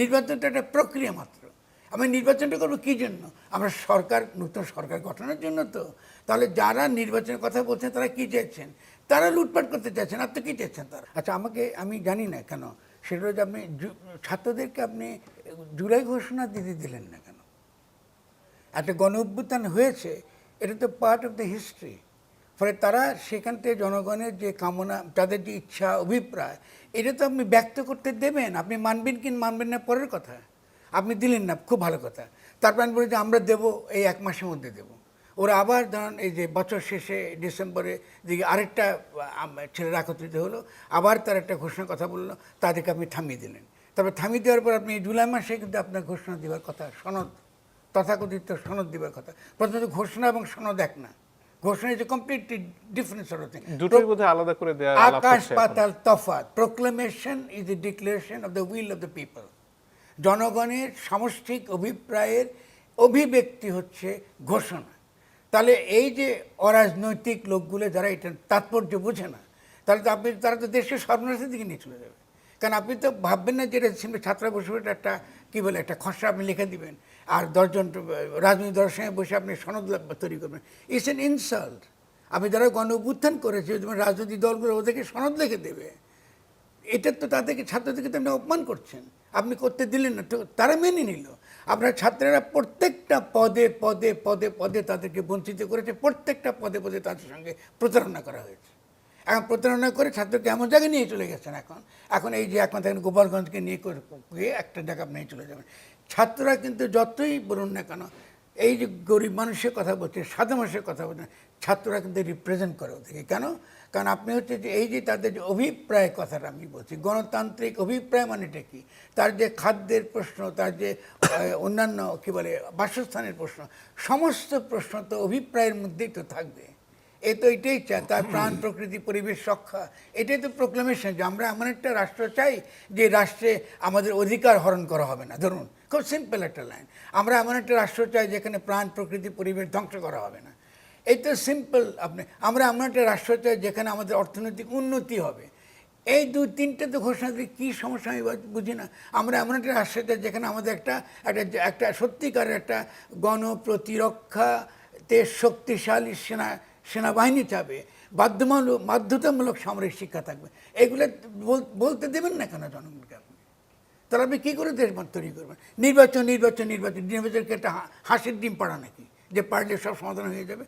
নির্বাচনটা একটা প্রক্রিয়া মাত্র। আমরা নির্বাচনটা করবো কী জন্য? আমরা সরকার, নতুন সরকার গঠনের জন্য। তো তাহলে যারা নির্বাচনের কথা বলছেন তারা কী চাইছেন? তারা লুটপাট করতে চাইছেন, আর তো কী চাইছেন তারা? আচ্ছা, আমি জানি না কেন সেটা হচ্ছে আপনি ছাত্রদেরকে আপনি জুলাই ঘোষণা দিতে দিলেন না কেন? একটা গণ অভ্যুত্থান হয়েছে, এটা তো পার্ট অফ দ্য হিস্ট্রি। ফলে তারা সেখান থেকে জনগণের যে কামনা, তাদের যে ইচ্ছা অভিপ্রায়, এটা তো আপনি ব্যক্ত করতে দেবেন। আপনি মানবেন কি মানবেন না পরের কথা। আপনি দিলেন না, খুব ভালো কথা। তারপর আমি বলি যে আমরা দেবো, এই 1 মাসের মধ্যে দেবো। ওরা আবার ধরেন এই যে বছর শেষে ডিসেম্বরে দিকে আরেকটা ছেলেরা একত্রিত হলো, আবার তার একটা ঘোষণার কথা বললো, তাদেরকে আপনি থামিয়ে দিলেন। তারপর থামিয়ে দেওয়ার পর আপনি জুলাই মাসে কিন্তু আপনার ঘোষণা দেওয়ার কথা, সনদ, তথাকথিত সনদ দেওয়ার কথা। প্রথমত ঘোষণা এবং সনদ এক না। ঘোষণা is a completely different sort of thing. দুটোই বোধহয় আলাদা করে দেওয়া আকাশ পাতাল তফাৎ। Proclamation is a declaration of the will of the people. জনগণের সামষ্টিক অভিপ্রায়ের অভিব্যক্তি হচ্ছে ঘোষণা। তাহলে এই যে অরাজনৈতিক লোকগুলো যারা এটা তাৎপর্য বোঝে না, তাহলে তো তারা তো দেশের সর্বনাশের দিকে নিয়ে চলে যাবে। কারণ আপনি তো ভাববেন না যে এটা ছাত্ররা বসে বসে একটা কী বলে একটা খসড়া আপনি লিখে দিবেন, আর 10 জন রাজনৈতিক দলের সঙ্গে বসে আপনি সনদ তৈরি করবেন। It's an insult. আপনি যারা গণ অভ্যুত্থান করেছে, রাজনৈতিক দলগুলো ওদেরকে সনদ লিখে দেবে, এটা তো তাদেরকে, ছাত্রদেরকে তো আপনি অপমান করছেন। আপনি করতে দিলেন না, তো তারা মেনে নিল। আপনার ছাত্রেরা প্রত্যেকটা পদে পদে পদে পদে তাদেরকে বঞ্চিত করেছে, প্রত্যেকটা পদে পদে তাদের সঙ্গে প্রতারণা করা হয়েছে। এখন প্রতারণা করে ছাত্রকে এমন জায়গায় নিয়ে চলে গেছেন। এখন এই যে এখন দেখেন গোপালগঞ্জকে নিয়ে একটা জায়গা আপনি নিয়ে চলে যাবেন। ছাত্ররা কিন্তু যতই বলুন না কেন, এই যে গরিব মানুষের কথা বলছে, সাধারণ মানুষের কথা বলছেন, ছাত্ররা কিন্তু রিপ্রেজেন্ট করে ওদেরকে। কেন? কারণ আপনি হচ্ছে যে এই যে তাদের যে অভিপ্রায় কথাটা আমি বলছি, গণতান্ত্রিক অভিপ্রায় মানেটা কি? তার যে খাদ্যের প্রশ্ন, তার যে অন্যান্য কী বলে বাসস্থানের প্রশ্ন, সমস্ত প্রশ্ন তো অভিপ্রায়ের মধ্যেই তো থাকবে। এটাই চায়, তার প্রাণ, প্রকৃতি, পরিবেশ রক্ষা। এটাই তো প্রোক্লেমেশন যে আমরা এমন একটা রাষ্ট্র চাই যে রাষ্ট্রে আমাদের অধিকার হরণ করা হবে না। ধরুন, খুব সিম্পল একটা লাইন, আমরা এমন একটা রাষ্ট্র চাই যেখানে প্রাণ, প্রকৃতি, পরিবেশ ধ্বংস করা হবে না। এই তো সিম্পল। আমরা এমন একটা রাষ্ট্র চাই যেখানে আমাদের অর্থনৈতিক উন্নতি হবে। এই 2-3টে তো ঘোষণা দিয়ে কী সমস্যা আমি বুঝি না। আমরা এমন একটা রাষ্ট্র চাই যেখানে আমাদের একটা সত্যিকারের একটা গণপ্রতিরক্ষাতে শক্তিশালী সেনাবাহিনী চাবে, বাধ্যতামূলক সামরিক শিক্ষা থাকবে। এগুলো বলতে দেবেন না কেন জনগণকে? আপনি তাহলে আপনি কী করে দেশ তৈরি করবেন? নির্বাচনকে একটা হাসির ডিম পাড়া নাকি, যে পারলে সব সমাধান হয়ে যাবে?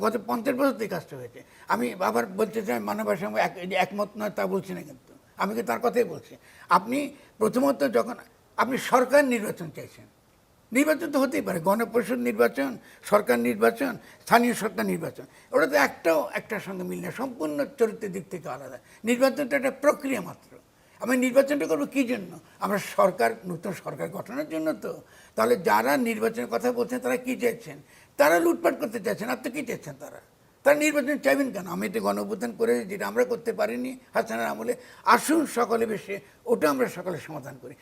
গত 50 বছর থেকে কাজটা হয়েছে। আমি আবার বলতে চাই, মানবের সঙ্গে একমত নয় তা বলছি না, কিন্তু আমি কি তার কথাই বলছি। আপনি প্রথমত যখন আপনি সরকার নির্বাচন চাইছেন, নির্বাচন তো হতেই পারে, গণপরিষদ নির্বাচন, সরকার নির্বাচন, স্থানীয় সরকার নির্বাচন, ওটা তো একটার সঙ্গে মিল না, সম্পূর্ণ চরিত্রের দিক থেকে আলাদা। নির্বাচনটা একটা প্রক্রিয়া মাত্র। আমি নির্বাচনটা করবো কী জন্য? আমরা সরকার, নতুন সরকার গঠনের জন্য। তো তাহলে যারা নির্বাচনের কথা বলছেন তারা কী চাইছেন? তারা লুটপাট করতে চাইছেন, আর তো কী চাইছেন তারা নির্বাচন চাইবেন কেন? আমি এটা গণ অভ্যুত্থান করে যেটা আমরা করতে পারিনি হাসানের আমলে, আসুন সকলে বেশে ওটা আমরা সকলে সমাধান করি।